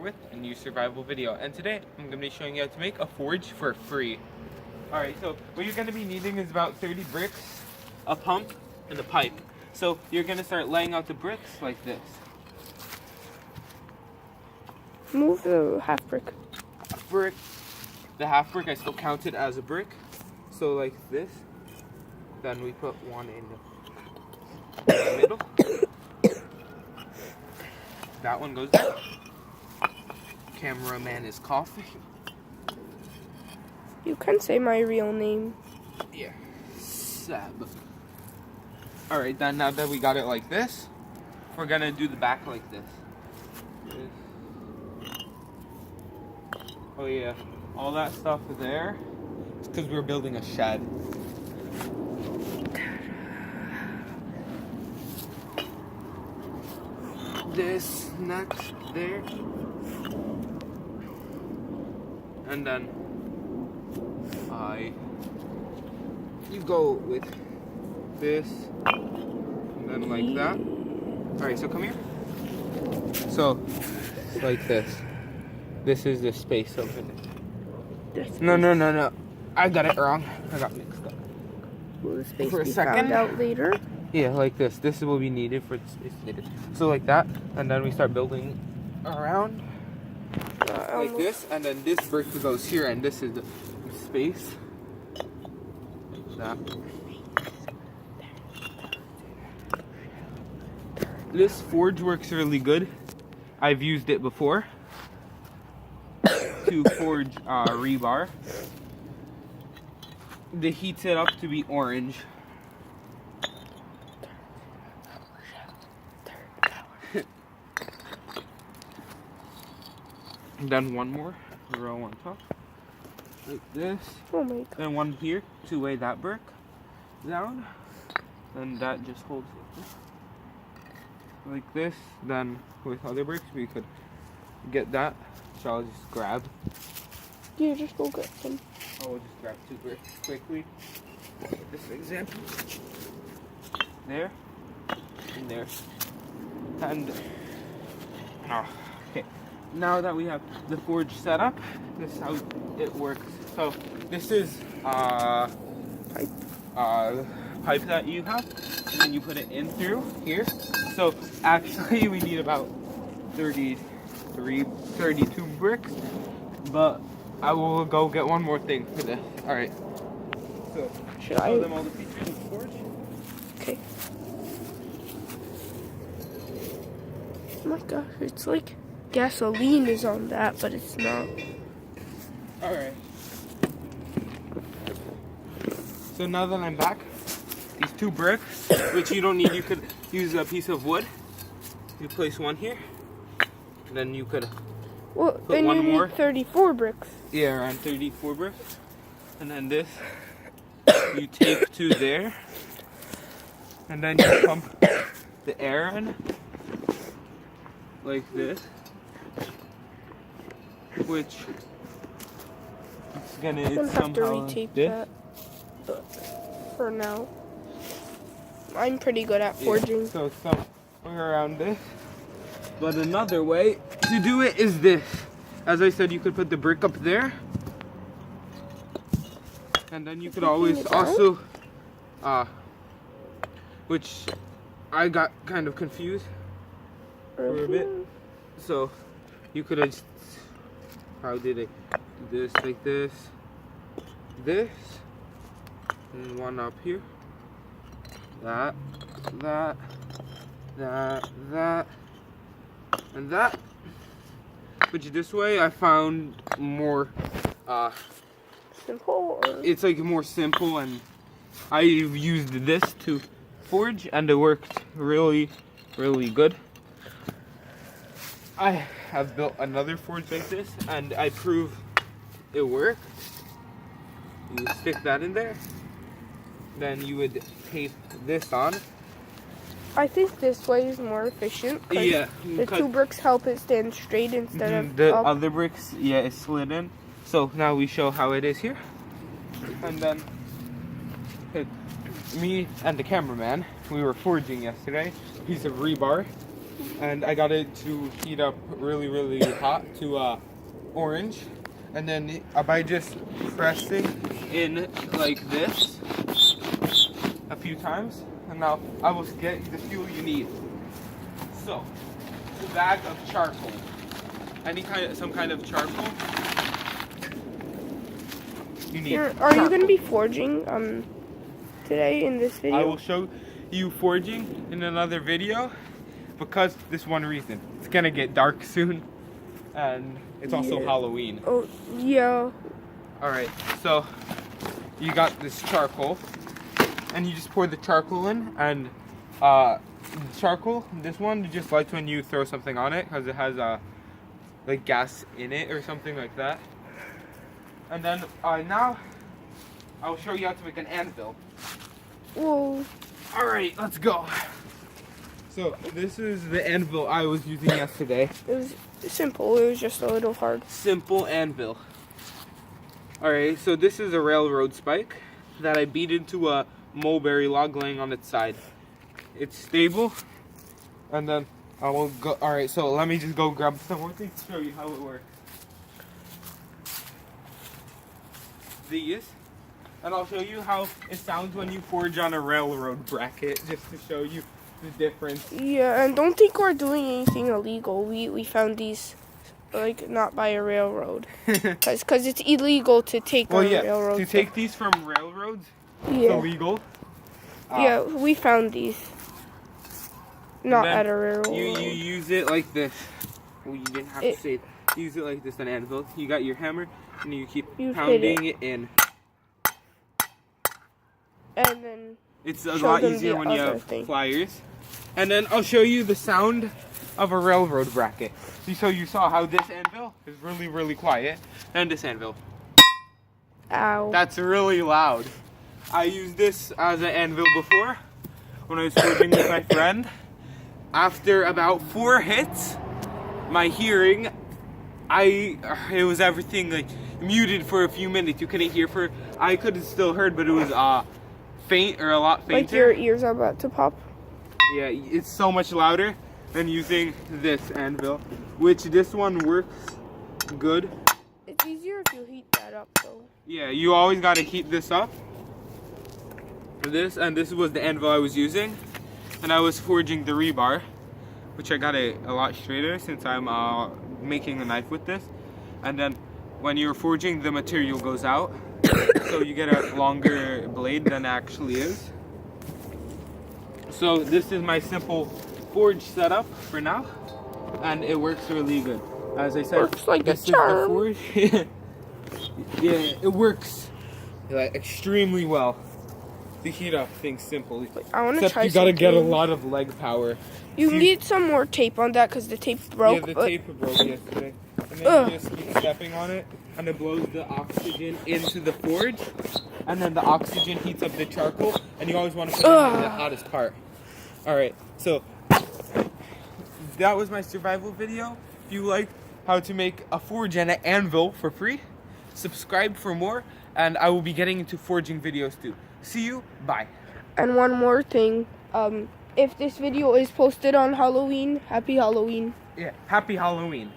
with a new survival video, and today I'm going to be showing you how to make a forge for free. Alright, so what you're going to be needing is about 30 bricks, a pump, and a pipe. So you're going to start laying out the bricks like this. Move the half brick. The half brick I still count it as a brick. So like this. Then we put one in the middle. That one goes there. Cameraman is coughing. You can say my real name. Yeah. Sab. Alright, then now that we got it like this, we're gonna do the back like this. Oh yeah, all that stuff there, it's because we're building a shed. This next there. And then you go with this, and then like that. Alright, so come here. So, like this. This is the space over there. No. I got it wrong. I got mixed up. Will the space for a be second found out later? Yeah, like this. This will be needed for the space later. So like that, and then we start building around like this, and then this brick goes here, and this is the space. Like that. This forge works really good. I've used it before to forge rebar. They heat it up to be orange. Then one more row on top, like this. Oh my god. Then one here to weigh that brick down, and that just holds it like this. Then with other bricks we could get that, so I'll just grab. You just go get them. I'll just grab two bricks quickly. This example. There and there, and okay. Now that we have the forge set up, this is how it works. So this is pipe that you have, and then you put it in through here. So actually we need about 32 bricks, but I will go get one more thing for this. All right. So show them all the features of the forge. Okay. Oh my gosh, it's like gasoline is on that, but it's not. Alright. So now that I'm back, these two bricks, which you don't need, you could use a piece of wood. You place one here, and then you could put then one you more. need 34 bricks. Yeah, around 34 bricks. And then this, you tape to there, and then you pump the air in, like this. Which it's gonna I'm gonna have to somehow retape this. that, but for now, I'm pretty good at forging. Yeah, so somewhere around this. But another way to do it is this. As I said, you could put the brick up there, and then you could always also, which I got kind of confused for a bit. So you could just. How did I do this? Like this, and one up here, that, and that. Which this way I found more, simple. It's like more simple, and I've used this to forge, and it worked really, really good. I have built another forge like this, and I prove it worked. You stick that in there, then you would tape this on. I think this way is more efficient. Yeah, the two bricks help it stand straight instead of the up. other bricks. Yeah, it's slid in. So now we show how it is here, and then me and the cameraman, we were forging yesterday. A piece of rebar. and I got it to heat up really, really hot to orange, and then by just pressing in like this a few times, and now I will get the fuel you need. So, a bag of charcoal, some kind of charcoal. You need. Are you gonna be forging today in this video? I will show you forging in another video because this one reason. It's gonna get dark soon, and it's also Halloween. Oh yeah. Alright, so you got this charcoal, and you just pour the charcoal in, and charcoal, this one just lights when you throw something on it because it has like gas in it or something like that. And then now I'll show you how to make an anvil. Whoa. Alright, let's go. So this is the anvil I was using yesterday. It was simple, it was just a little hard. Simple anvil. Alright, so this is a railroad spike that I beat into a mulberry log laying on its side. It's stable, and then I will go. Alright, so let me just go grab some more things to show you how it works. These, and I'll show you how it sounds when you forge on a railroad bracket, just to show you the difference. Yeah, and don't think we're doing anything illegal. We found these, like, not by a railroad. Because it's illegal to take on railroads. To take these from railroads, it's yeah. illegal. Yeah, we found these. Not at a railroad. You use it like this. Well, you didn't have to say it. Use it like this on anvil. You got your hammer, and you keep pounding it in. And then it's a lot easier when you have pliers. And then I'll show you the sound of a railroad bracket. So you saw how this anvil is really, really quiet, and this anvil. Ow. That's really loud. I used this as an anvil before when I was forging with my friend. After about 4 hits, my hearing, it was everything like muted for a few minutes. You couldn't hear I could have still heard, but it was faint or a lot fainter. Like your ears are about to pop? Yeah, it's so much louder than using this anvil, which this one works good. It's easier if you heat that up though. Yeah, you always got to heat this up. This was the anvil I was using, and I was forging the rebar, which I got a lot straighter since I'm making a knife with this. And then when you're forging, the material goes out, so you get a longer blade than it actually is. So this is my simple forge setup for now, and it works really good. As I said, works like this a charm. is the forge. Yeah, it works like extremely well. The heat up thing's simple. I want to try you gotta get a lot of leg power. You need some more tape on that because the tape broke. Yeah, the tape broke yesterday. And then you just keep stepping on it, and it blows the oxygen into the forge, and then the oxygen heats up the charcoal, and you always want to put it in the hottest part. Alright, so that was my survival video. If you like how to make a forge and an anvil for free, subscribe for more, and I will be getting into forging videos too. See you, bye. And one more thing, if this video is posted on Halloween, happy Halloween. Yeah, happy Halloween.